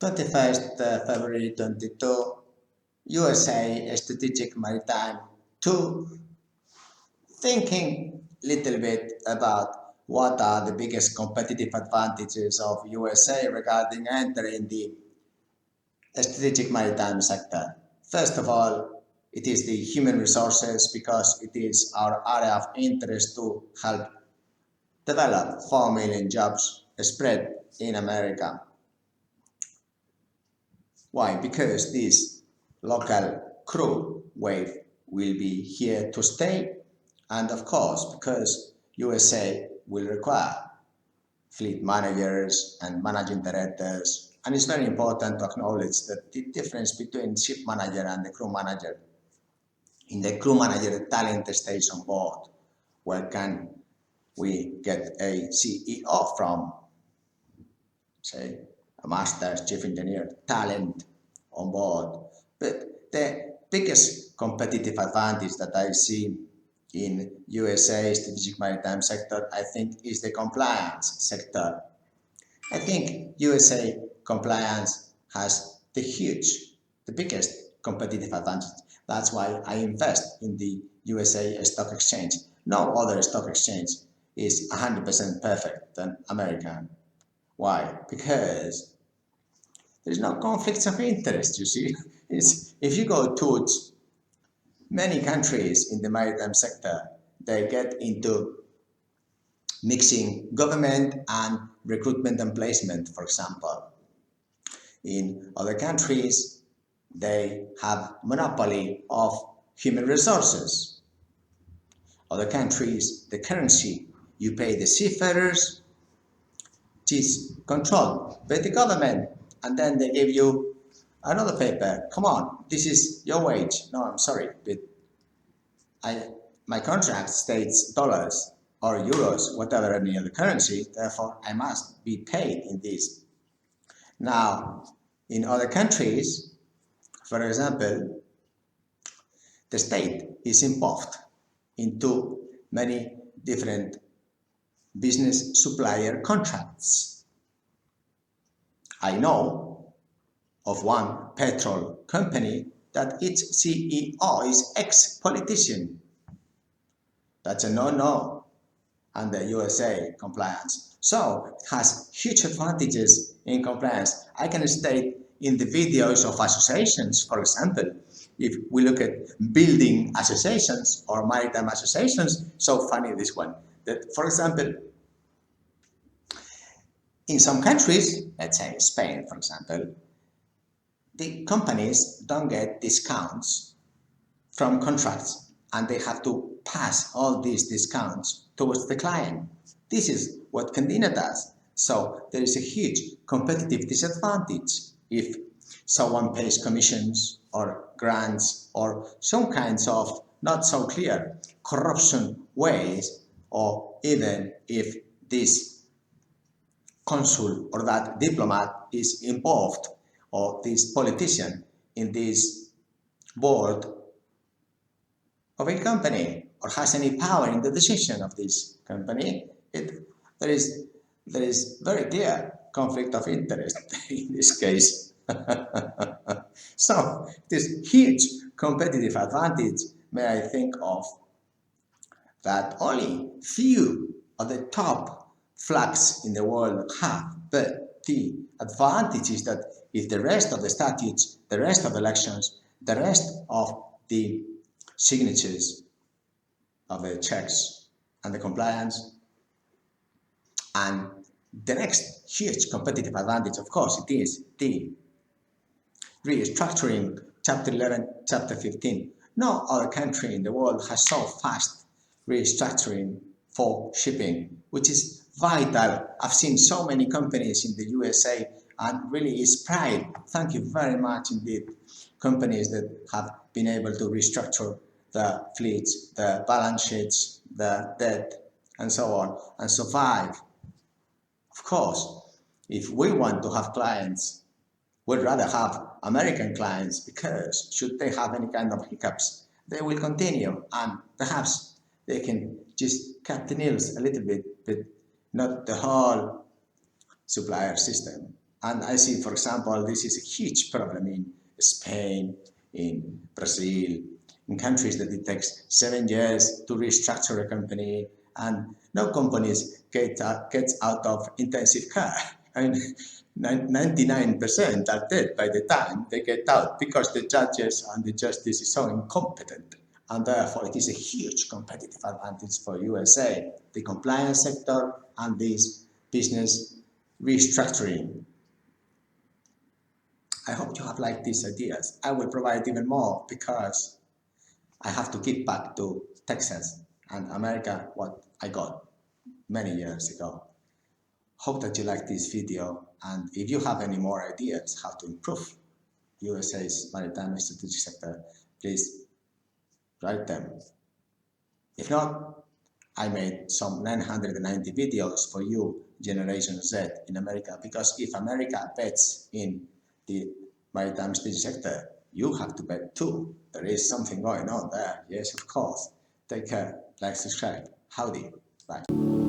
21st February 22, USA Strategic Maritime 2, thinking little bit about what are the biggest competitive advantages of USA regarding entering the strategic maritime sector. First of all, it is the human resources because it is our area of interest to help develop 4 million jobs spread in America. Why? Because this local crew wave will be here to stay, and of course because USA will require fleet managers and managing directors, and it's very important to acknowledge that the difference between ship manager and the crew manager. In the crew manager, the talent stays on board. Where can we get a CEO from? Say a master's chief engineer, talent on board. But the biggest competitive advantage that I see in USA strategic maritime sector, I think, is the compliance sector. I think USA compliance has the biggest competitive advantage. That's why I invest in the USA stock exchange. No other stock exchange is 100% perfect than American. Why? Because there's no conflicts of interest, you see. If you go to many countries in the maritime sector, they get into mixing government and recruitment and placement, for example. In other countries, they have monopoly of human resources. Other countries, the currency you pay the seafarers is controlled by the government, and then they give you another paper. Come on, this is your wage. No, I'm sorry, but my contract states dollars or euros, whatever any other currency, therefore I must be paid in this. Now, in other countries, for example, the state is involved into many different business supplier contracts. I know of one petrol company that its CEO is ex-politician. That's a no-no under USA compliance. So it has huge advantages in compliance. I can state in the videos of associations, for example, if we look at building associations or maritime associations, so funny this one, that for example, in some countries, let's say Spain, for example, the companies don't get discounts from contracts and they have to pass all these discounts towards the client. This is what Candina does. So there is a huge competitive disadvantage if someone pays commissions or grants or some kinds of not so clear corruption ways, or even if this consul or that diplomat is involved, or this politician in this board of a company, or has any power in the decision of this company, there is very clear conflict of interest in this case. So this huge competitive advantage may I think of that only few of the top flags in the world have, but the advantage is that if the rest of the statutes, the rest of the elections, the rest of the signatures of the checks and the compliance, and the next huge competitive advantage, of course, it is the restructuring Chapter 11, Chapter 15. No other country in the world has so fast restructuring for shipping, which is vital. I've seen so many companies in the USA and really is pride. Thank you very much indeed. Companies that have been able to restructure the fleets, the balance sheets, the debt, and so on, and survive. Of course, if we want to have clients, we'd rather have American clients because should they have any kind of hiccups, they will continue and perhaps they can just cut the nails a little bit, but not the whole supplier system. And I see, for example, this is a huge problem in Spain, in Brazil, in countries that it takes 7 years to restructure a company, and no companies gets out of intensive care. I mean, 99% are dead by the time they get out because the judges and the justice is so incompetent. And therefore, it is a huge competitive advantage for USA, the compliance sector and this business restructuring. I hope you have liked these ideas. I will provide even more because I have to give back to Texas and America what I got many years ago. Hope that you like this video, and if you have any more ideas how to improve USA's maritime and strategic sector, please write them. If not, I made some 990 videos for you, Generation Z in America, because if America bets in the maritime strategic sector, you have to bet too. There is something going on there. Yes, of course. Take care. Like, subscribe. Howdy. Bye.